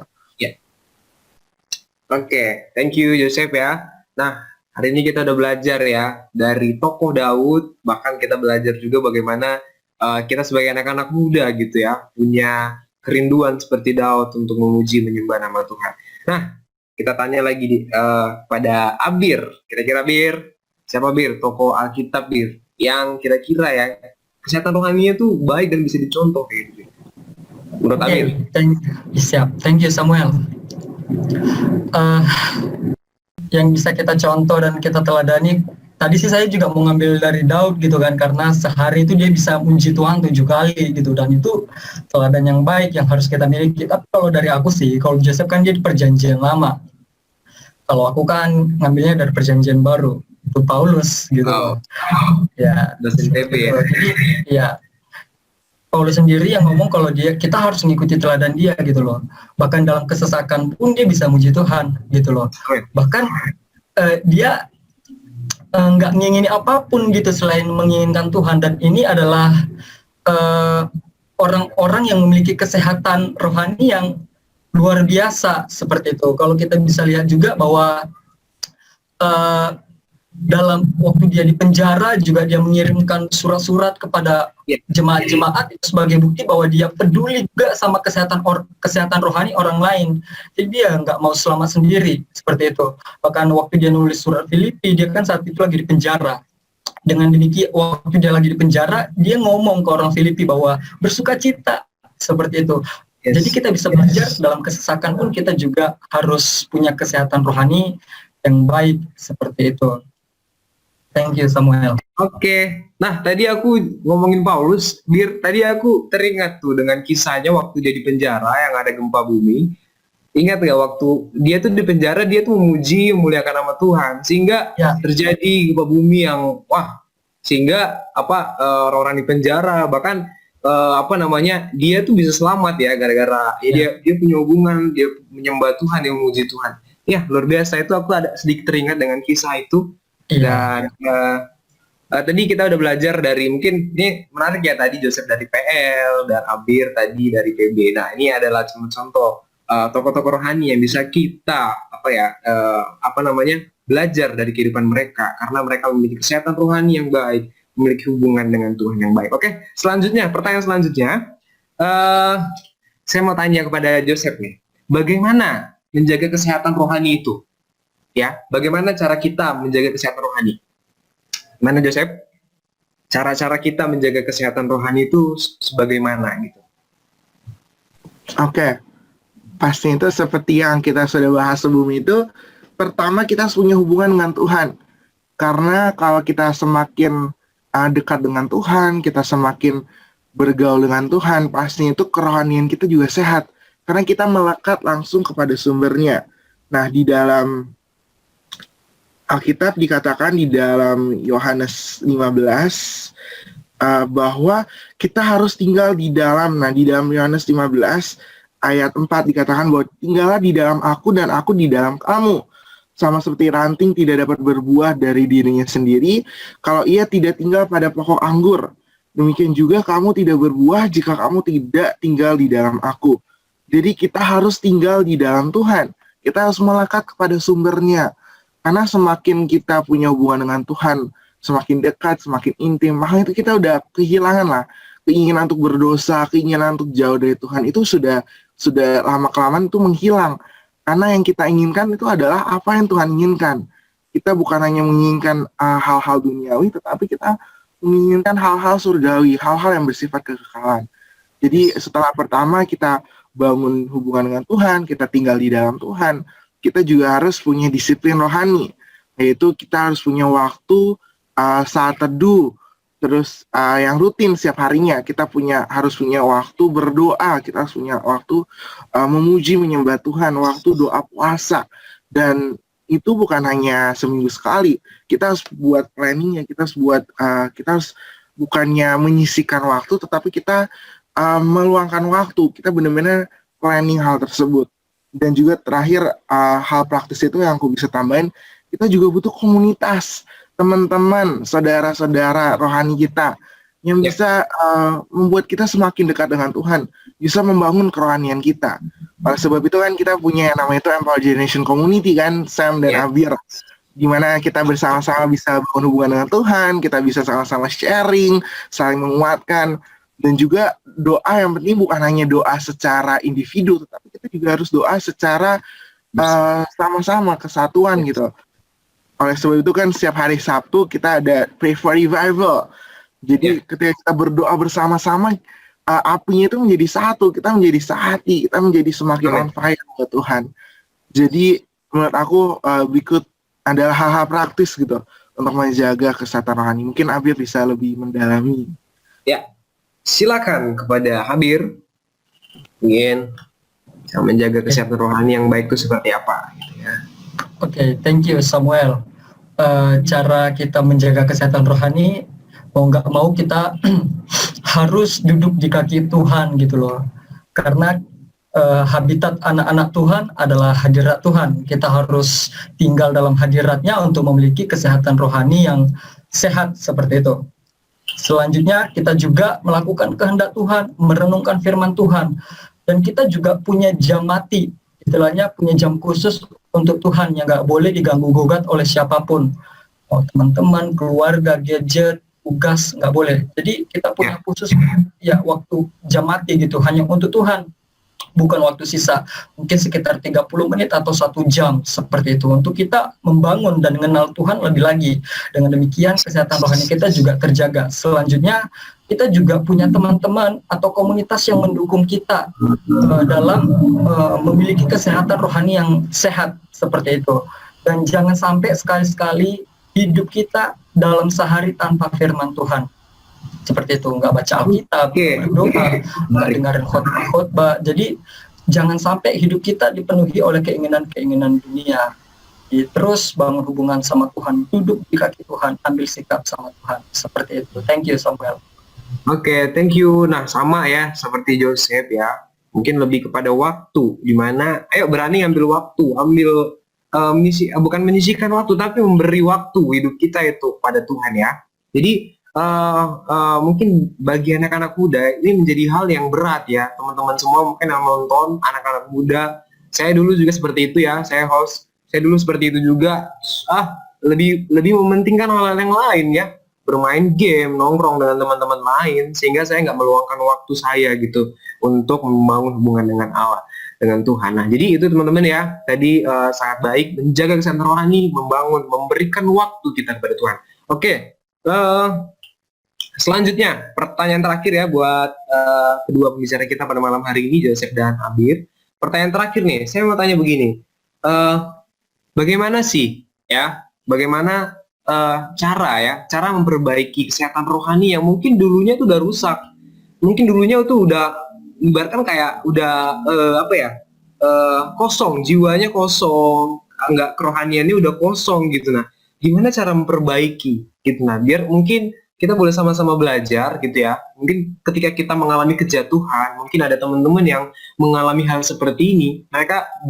Oke, thank you Joseph ya. Nah, hari ini kita udah belajar ya dari tokoh Daud, bahkan kita belajar juga bagaimana kita sebagai anak-anak muda gitu ya, punya kerinduan seperti Daud untuk memuji menyembah nama Tuhan. Nah, kita tanya lagi pada Abir. Kira-kira Bir, siapa Bir? Tokoh Alkitab Bir yang kira-kira ya kesehatan rohaninya tuh baik dan bisa dicontoh kayak gitu. Menurut Abir. Siap, thank you Samuel. Yang bisa kita contoh dan kita teladani, tadi sih saya juga mau ngambil dari Daud gitu kan, karena sehari itu dia bisa muji Tuhan 7 kali gitu, dan itu teladan yang baik yang harus kita miliki. Tapi kalau dari aku sih, kalau Joseph kan dia di perjanjian lama, kalau aku kan ngambilnya dari perjanjian baru, itu Paulus gitu. Ya, dosen TP ya. Jadi ya Paulus sendiri yang ngomong kalau kita harus mengikuti teladan dia gitu loh. Bahkan dalam kesesakan pun dia bisa muji Tuhan gitu loh. Bahkan dia nggak mengingini apapun gitu selain menginginkan Tuhan, dan ini adalah orang-orang yang memiliki kesehatan rohani yang luar biasa seperti itu. Kalau kita bisa lihat juga bahwa dalam waktu dia di penjara juga dia mengirimkan surat-surat kepada jemaat-jemaat itu sebagai bukti bahwa dia peduli juga sama kesehatan rohani orang lain. Jadi dia nggak mau selamat sendiri seperti itu. Bahkan waktu dia nulis surat Filipi, dia kan saat itu lagi di penjara. Dengan demikian waktu dia lagi di penjara, dia ngomong ke orang Filipi bahwa bersukacita seperti itu. Jadi kita bisa belajar dalam kesesakan pun kita juga harus punya kesehatan rohani yang baik seperti itu. Thank you Samuel. Oke. Nah, tadi aku ngomongin Paulus, tadi aku teringat tuh dengan kisahnya waktu dia di penjara yang ada gempa bumi. Ingat gak waktu dia tuh di penjara, dia tuh memuji, memuliakan nama Tuhan, sehingga terjadi gempa bumi yang sehingga orang-orang di penjara bahkan dia tuh bisa selamat ya gara-gara dia punya hubungan, dia menyembah Tuhan, dia memuji Tuhan. Ya, luar biasa. Itu aku ada sedikit teringat dengan kisah itu. Dan tadi kita udah belajar dari, mungkin ini menarik ya, tadi Joseph dari PL dan Abir tadi dari PB. Nah, ini adalah contoh tokoh-tokoh rohani yang bisa kita belajar dari kehidupan mereka, karena mereka memiliki kesehatan rohani yang baik, memiliki hubungan dengan Tuhan yang baik. Oke, pertanyaan selanjutnya, saya mau tanya kepada Joseph nih, bagaimana menjaga kesehatan rohani itu? Ya, bagaimana cara kita menjaga kesehatan rohani? Mana Joseph? Cara-cara kita menjaga kesehatan rohani itu sebagaimana gitu? Oke. Pasti itu seperti yang kita sudah bahas sebelum itu, pertama kita harus punya hubungan dengan Tuhan. Karena kalau kita semakin dekat dengan Tuhan, kita semakin bergaul dengan Tuhan, pasti itu kerohanian kita juga sehat. Karena kita melekat langsung kepada sumbernya. Nah, di dalam Alkitab dikatakan di dalam Yohanes 15 bahwa kita harus tinggal di dalam. Nah, di dalam Yohanes 15 ayat 4 dikatakan bahwa tinggallah di dalam aku dan aku di dalam kamu. Sama seperti ranting tidak dapat berbuah dari dirinya sendiri kalau ia tidak tinggal pada pokok anggur. Demikian juga kamu tidak berbuah jika kamu tidak tinggal di dalam aku. Jadi kita harus tinggal di dalam Tuhan. Kita harus melekat kepada sumbernya. Karena semakin kita punya hubungan dengan Tuhan, semakin dekat, semakin intim, maka itu kita udah kehilangan lah keinginan untuk berdosa, keinginan untuk jauh dari Tuhan. Itu sudah lama-kelamaan itu menghilang. Karena yang kita inginkan itu adalah apa yang Tuhan inginkan. Kita bukan hanya menginginkan hal-hal duniawi, tetapi kita menginginkan hal-hal surgawi, hal-hal yang bersifat kekekalan. Jadi setelah pertama kita bangun hubungan dengan Tuhan, kita tinggal di dalam Tuhan, kita juga harus punya disiplin rohani, yaitu kita harus punya waktu saat teduh, terus yang rutin setiap harinya. Kita harus punya waktu berdoa, kita harus punya waktu memuji menyembah Tuhan, waktu doa puasa, dan itu bukan hanya seminggu sekali. Kita harus buat planningnya, kita harus bukannya menyisihkan waktu, tetapi kita meluangkan waktu. Kita benar-benar planning hal tersebut. Dan juga terakhir, hal praktis itu yang aku bisa tambahin, kita juga butuh komunitas, teman-teman, saudara-saudara rohani kita yang bisa membuat kita semakin dekat dengan Tuhan, bisa membangun kerohanian kita. Oleh sebab itu kan kita punya yang namanya itu Empower Generation Community kan, Sam dan Abir, di mana kita bersama-sama bisa bangun hubungan dengan Tuhan, kita bisa sama-sama sharing, saling menguatkan. Dan juga doa yang penting bukan hanya doa secara individu, tetapi kita juga harus doa secara sama-sama, kesatuan gitu. Oleh sebab itu kan setiap hari Sabtu kita ada Pray for Revival. Jadi ketika kita berdoa bersama-sama, apinya itu menjadi satu, kita menjadi sehati, kita menjadi semakin on fire ke Tuhan. Jadi menurut aku berikut adalah hal-hal praktis gitu untuk menjaga kesehatan rohani. Mungkin Abir bisa lebih mendalami. Ya. Silakan kepada Habir, ingin menjaga kesehatan rohani yang baik itu seperti apa gitu ya. Oke, thank you Samuel. Cara kita menjaga kesehatan rohani, mau nggak mau kita harus duduk di kaki Tuhan gitu loh. Karena habitat anak-anak Tuhan adalah hadirat Tuhan. Kita harus tinggal dalam hadiratnya untuk memiliki kesehatan rohani yang sehat seperti itu. Selanjutnya kita juga melakukan kehendak Tuhan, merenungkan firman Tuhan. Dan kita juga punya jam mati, istilahnya punya jam khusus untuk Tuhan yang nggak boleh diganggu-gugat oleh siapapun. Teman-teman, keluarga, gadget, tugas, nggak boleh. Jadi kita punya khusus waktu jam mati gitu, hanya untuk Tuhan. Bukan waktu sisa, mungkin sekitar 30 menit atau 1 jam seperti itu untuk kita membangun dan mengenal Tuhan lebih lagi. Dengan demikian kesehatan rohani kita juga terjaga. Selanjutnya kita juga punya teman-teman atau komunitas yang mendukung kita dalam memiliki kesehatan rohani yang sehat seperti itu. Dan jangan sampai sekali-sekali hidup kita dalam sehari tanpa firman Tuhan. Seperti itu, nggak baca Alkitab, berdoa, nggak dengerin khotbah. Jadi jangan sampai hidup kita dipenuhi oleh keinginan-keinginan dunia. Terus bangun hubungan sama Tuhan, duduk di kaki Tuhan, ambil sikap sama Tuhan. Seperti itu. Thank you Samuel. Oke, thank you. Nah, sama ya seperti Joseph ya. Mungkin lebih kepada waktu, dimana ayo berani ambil waktu, bukan menyisihkan waktu, tapi memberi waktu hidup kita itu pada Tuhan ya. Jadi mungkin bagi anak-anak muda ini menjadi hal yang berat ya, teman-teman semua mungkin yang nonton anak-anak muda. Saya dulu juga seperti itu ya, saya dulu seperti itu juga. Lebih mementingkan hal-hal yang lain ya, bermain game, nongkrong dengan teman-teman lain, sehingga saya nggak meluangkan waktu saya gitu untuk membangun hubungan dengan Allah, dengan Tuhan. Nah, jadi itu teman-teman ya, tadi sangat baik menjaga kesehatan rohani, memberikan waktu kita kepada Tuhan. Oke. Selanjutnya, pertanyaan terakhir ya buat kedua pembicara kita pada malam hari ini, Joseph dan Abir. Pertanyaan terakhir nih, saya mau tanya begini, bagaimana cara memperbaiki kesehatan rohani yang mungkin dulunya tuh udah rusak, mungkin dulunya tuh udah ibaratkan kayak udah kosong, jiwanya kosong, kerohaniannya udah kosong gitu. Nah, gimana cara memperbaiki gitu. Nah, biar mungkin kita boleh sama-sama belajar gitu ya. Mungkin ketika kita mengalami kejatuhan, mungkin ada teman-teman yang mengalami hal seperti ini. Mereka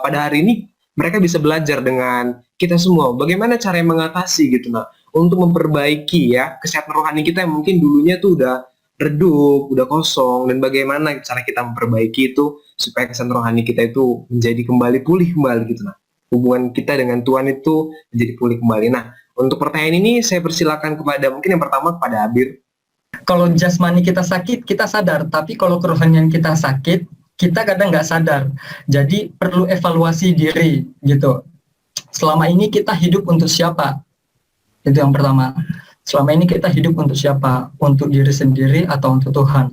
pada hari ini mereka bisa belajar dengan kita semua bagaimana cara mengatasi gitu. Nah, untuk memperbaiki ya kesehatan rohani kita yang mungkin dulunya tuh udah redup, udah kosong, dan bagaimana cara kita memperbaiki itu supaya kesehatan rohani kita itu menjadi kembali pulih kembali gitu. Nah, hubungan kita dengan Tuhan itu menjadi pulih kembali. Nah, untuk pertanyaan ini saya persilakan kepada mungkin yang pertama kepada Abir. Kalau jasmani kita sakit, kita sadar. Tapi kalau kerohanian kita sakit, kita kadang nggak sadar. Jadi perlu evaluasi diri gitu. Selama ini kita hidup untuk siapa? Itu yang pertama. Selama ini kita hidup untuk siapa? Untuk diri sendiri atau untuk Tuhan?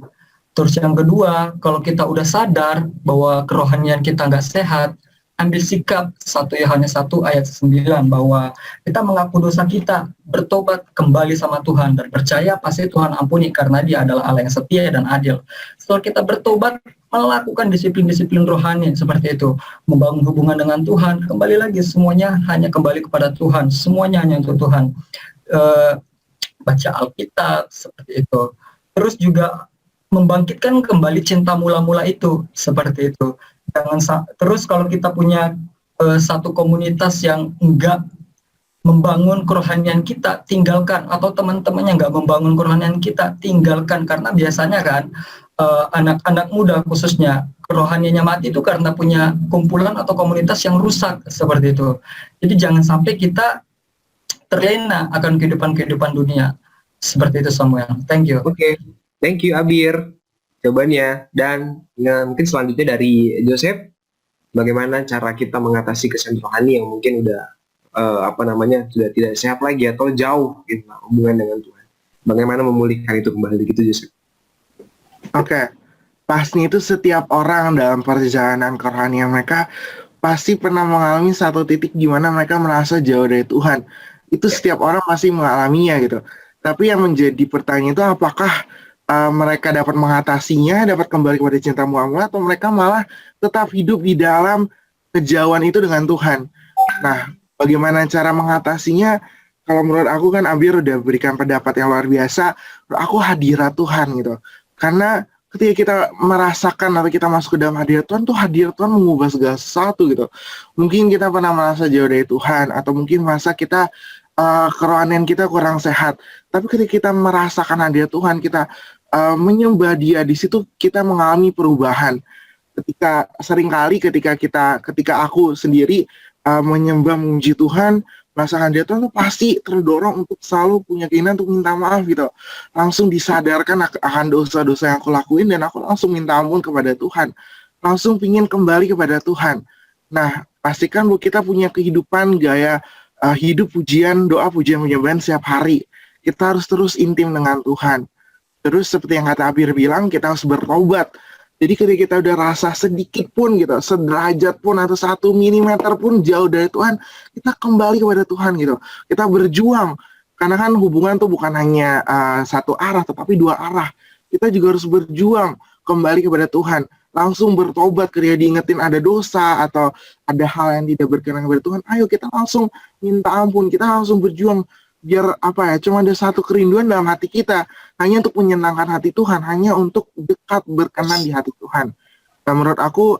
Terus yang kedua, kalau kita udah sadar bahwa kerohanian kita nggak sehat, ambil sikap 1 Yohanes 1 ayat 9 bahwa kita mengaku dosa kita, bertobat kembali sama Tuhan dan percaya pasti Tuhan ampuni karena Dia adalah Allah yang setia dan adil. Setelah kita bertobat, melakukan disiplin-disiplin rohani seperti itu, membangun hubungan dengan Tuhan, kembali lagi semuanya hanya kembali kepada Tuhan, semuanya hanya untuk Tuhan. Baca Alkitab seperti itu. Terus juga membangkitkan kembali cinta mula-mula itu seperti itu. Terus kalau kita punya satu komunitas yang enggak membangun kerohanian kita, tinggalkan. Atau teman-teman yang enggak membangun kerohanian kita, tinggalkan. Karena biasanya kan anak-anak muda khususnya kerohaniannya mati itu karena punya kumpulan atau komunitas yang rusak seperti itu. Jadi jangan sampai kita terlena akan kehidupan dunia. Seperti itu Samuel. Thank you. Oke. Thank you Abir jawabannya. Dan mungkin selanjutnya dari Joseph, bagaimana cara kita mengatasi kesehatan rohani yang mungkin udah sudah tidak sehat lagi atau jauh gitu hubungan dengan Tuhan. Bagaimana memulihkan itu kembali gitu Joseph? Oke. Pasti itu setiap orang dalam perjalanan kerohanian mereka pasti pernah mengalami satu titik di mana mereka merasa jauh dari Tuhan. Itu setiap orang pasti mengalaminya gitu. Tapi yang menjadi pertanyaan itu apakah mereka dapat mengatasinya, dapat kembali kepada cinta mula-mula, atau mereka malah tetap hidup di dalam kejauhan itu dengan Tuhan. Nah, bagaimana cara mengatasinya? Kalau menurut aku kan Abir udah berikan pendapat yang luar biasa. Aku hadirat Tuhan gitu. Karena ketika kita merasakan atau kita masuk ke dalam hadirat Tuhan, tuh hadirat Tuhan mengubah segala sesuatu gitu. Mungkin kita pernah merasa jauh dari Tuhan, atau mungkin merasa kita kerohanian kita kurang sehat. Tapi ketika kita merasakan hadirat Tuhan, kita menyembah Dia, di situ kita mengalami perubahan. Ketika aku sendiri menyembah memuji Tuhan, merasakan hadirat Tuhan, tuh pasti terdorong untuk selalu punya keinginan untuk minta maaf gitu. Langsung disadarkan akan dosa-dosa yang aku lakuin, dan aku langsung minta ampun kepada Tuhan. Langsung pingin kembali kepada Tuhan. Nah, pastikan bahwa kita punya kehidupan gaya hidup pujian, doa pujian penyembahan setiap hari. Kita harus terus intim dengan Tuhan. Terus seperti yang kata Abir bilang, kita harus bertobat. Jadi ketika kita udah rasa sedikit pun gitu, sederajat pun atau 1 milimeter pun jauh dari Tuhan, kita kembali kepada Tuhan gitu. Kita berjuang. Karena kan hubungan tuh bukan hanya satu arah, tetapi 2 arah. Kita juga harus berjuang kembali kepada Tuhan. Langsung bertobat ketika diingetin ada dosa atau ada hal yang tidak berkenan kepada Tuhan. Ayo kita langsung minta ampun, kita langsung berjuang. Biar cuma ada satu kerinduan dalam hati kita, hanya untuk menyenangkan hati Tuhan, hanya untuk dekat berkenan di hati Tuhan. Nah, menurut aku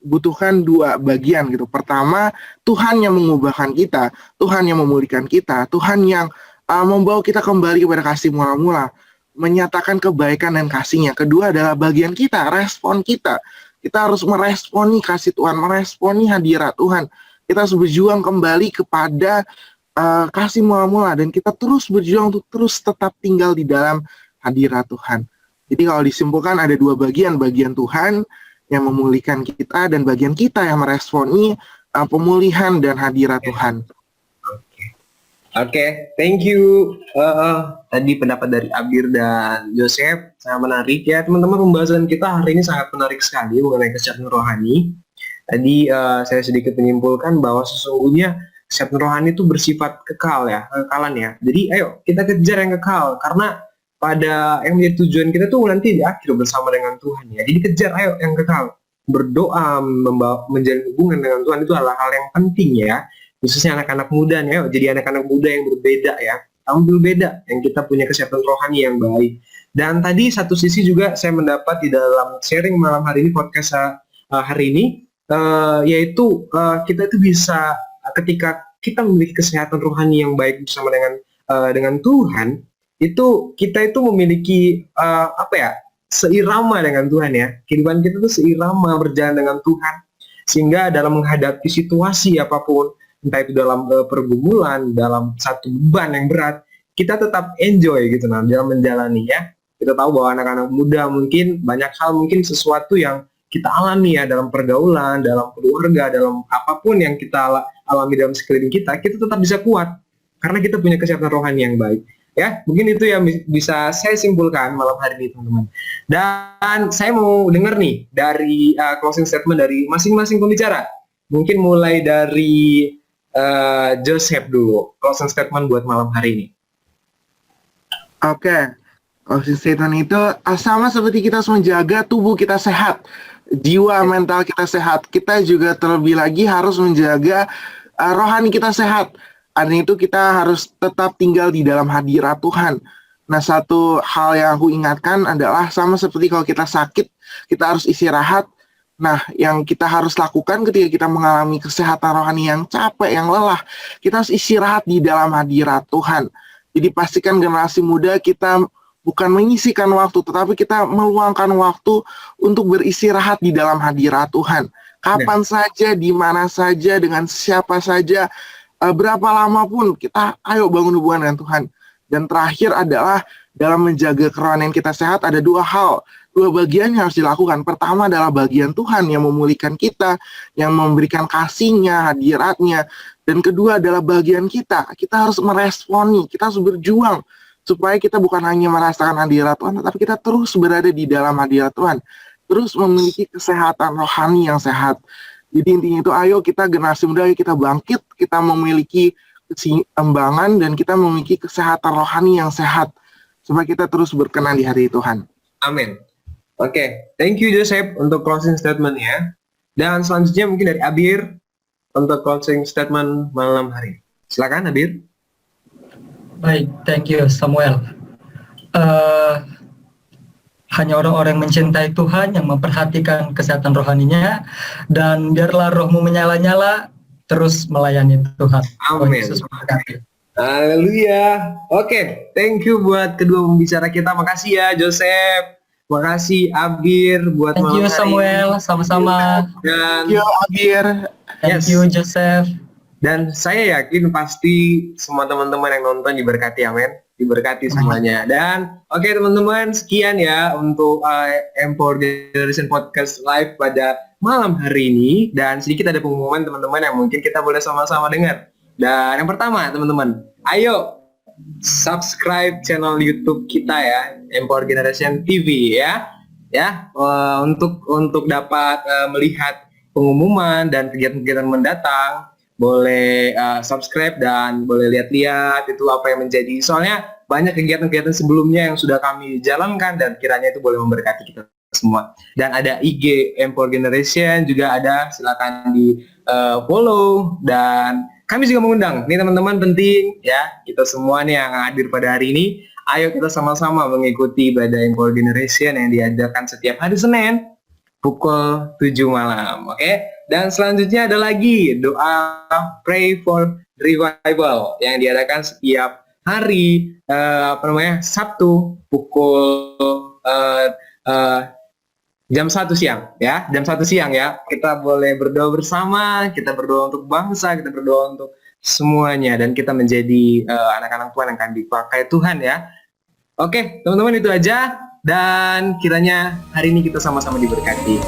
butuhkan 2 bagian gitu. Pertama, Tuhan yang mengubahkan kita, Tuhan yang memulihkan kita, Tuhan yang membawa kita kembali kepada kasih mula-mula, menyatakan kebaikan dan kasih-Nya. Kedua adalah bagian kita, respon kita. Kita harus meresponi kasih Tuhan, meresponi hadirat Tuhan. Kita harus berjuang kembali kepada kasih mula-mula, dan kita terus berjuang untuk terus tetap tinggal di dalam hadirat Tuhan. Jadi kalau disimpulkan ada 2 bagian Tuhan yang memulihkan kita dan bagian kita yang meresponi pemulihan dan hadirat Tuhan. Oke, thank you. Tadi pendapat dari Abir dan Joseph sangat menarik ya teman-teman. Pembahasan kita hari ini sangat menarik sekali mengenai kesehatan rohani. Tadi saya sedikit menyimpulkan bahwa sesungguhnya kesehatan rohani itu bersifat kekalan ya. Jadi ayo kita kejar yang kekal, karena pada yang menjadi tujuan kita tuh nanti di akhir bersama dengan Tuhan ya. Jadi kejar ayo yang kekal. Berdoa, menjalin hubungan dengan Tuhan itu adalah hal yang penting ya. khususnya anak-anak muda nih, jadi anak-anak muda yang berbeda ya, tampil beda, yang kita punya kesehatan rohani yang baik. Dan tadi satu sisi juga saya mendapat di dalam sharing malam hari ini, podcast hari ini, yaitu kita itu bisa ketika kita memiliki kesehatan rohani yang baik bersama dengan Tuhan, itu kita itu memiliki seirama dengan Tuhan ya. Kehidupan kita itu seirama berjalan dengan Tuhan, sehingga dalam menghadapi situasi apapun, entah itu dalam pergumulan, dalam satu beban yang berat, kita tetap enjoy gitu dalam menjalani ya. Kita tahu bahwa anak-anak muda mungkin banyak hal, mungkin sesuatu yang kita alami ya dalam pergaulan, dalam keluarga, dalam apapun yang kita alami dalam sekeliling kita tetap bisa kuat karena kita punya kesehatan rohani yang baik. Ya, mungkin itu yang bisa saya simpulkan malam hari ini, teman-teman. Dan saya mau dengar nih dari closing statement dari masing-masing pembicara. Mungkin mulai dari Joseph dulu, closing statement buat malam hari ini. Oke, closing statement itu sama seperti kita harus menjaga tubuh kita sehat, jiwa mental kita sehat. Kita juga terlebih lagi harus menjaga rohani kita sehat. Artinya itu kita harus tetap tinggal di dalam hadirat Tuhan. Nah, satu hal yang aku ingatkan adalah sama seperti kalau kita sakit, kita harus istirahat. Nah, yang kita harus lakukan ketika kita mengalami kesehatan rohani yang capek, yang lelah, kita harus istirahat di dalam hadirat Tuhan. Jadi pastikan generasi muda kita bukan menyisihkan waktu, tetapi kita meluangkan waktu untuk beristirahat di dalam hadirat Tuhan. Kapan saja, di mana saja, dengan siapa saja, berapa lama pun kita ayo bangun hubungan dengan Tuhan. Dan terakhir adalah dalam menjaga kerohanian kita sehat ada dua hal, dua bagian yang harus dilakukan. Pertama adalah bagian Tuhan yang memulihkan kita, yang memberikan kasih-Nya, hadirat-Nya. Dan kedua adalah bagian kita harus meresponi, kita harus berjuang supaya kita bukan hanya merasakan hadirat Tuhan, tetapi kita terus berada di dalam hadirat Tuhan, terus memiliki kesehatan rohani yang sehat. Jadi intinya itu ayo kita generasi muda, ayo kita bangkit, kita memiliki keseimbangan dan kita memiliki kesehatan rohani yang sehat supaya kita terus berkenan di hari Tuhan. Amin. Oke, thank you Joseph untuk closing statement-nya. Dan selanjutnya mungkin dari Abir untuk closing statement malam hari. Silakan Abir. Baik, thank you Samuel. Hanya orang-orang yang mencintai Tuhan yang memperhatikan kesehatan rohaninya, dan biarlah rohmu menyala-nyala terus melayani Tuhan. Amin. Haleluya. Oke, thank you buat kedua pembicara kita. Makasih ya Joseph. Makasih Abir buat thank you Samuel, sama-sama. Dan Thank you Abir. Thank you Joseph. Dan saya yakin pasti semua teman-teman yang nonton diberkati, amin. Diberkati semuanya. Dan oke, teman-teman, sekian ya untuk Empower Generation Podcast Live pada malam hari ini. Dan sedikit ada pengumuman teman-teman yang mungkin kita boleh sama-sama dengar. Dan yang pertama teman-teman, ayo subscribe channel YouTube kita ya, Empower Generation TV ya. Untuk dapat melihat pengumuman dan kegiatan-kegiatan mendatang, boleh subscribe dan boleh lihat-lihat itu apa yang menjadi, soalnya banyak kegiatan-kegiatan sebelumnya yang sudah kami jalankan dan kiranya itu boleh memberkati kita semua. Dan ada IG Empower Generation juga ada, silakan di follow. Dan kami juga mengundang nih teman-teman penting ya, kita semua nih yang hadir pada hari ini, ayo kita sama-sama mengikuti ibadah Empower Generation yang diadakan setiap hari Senin pukul 7 malam. Oke? Dan selanjutnya ada lagi doa Pray for Revival yang diadakan setiap hari Sabtu pukul jam 1 siang ya. Jam 1 siang ya. Kita boleh berdoa bersama, kita berdoa untuk bangsa, kita berdoa untuk semuanya, dan kita menjadi anak-anak Tuhan yang akan dipakai Tuhan ya. Oke, teman-teman, itu aja, dan kiranya hari ini kita sama-sama diberkati.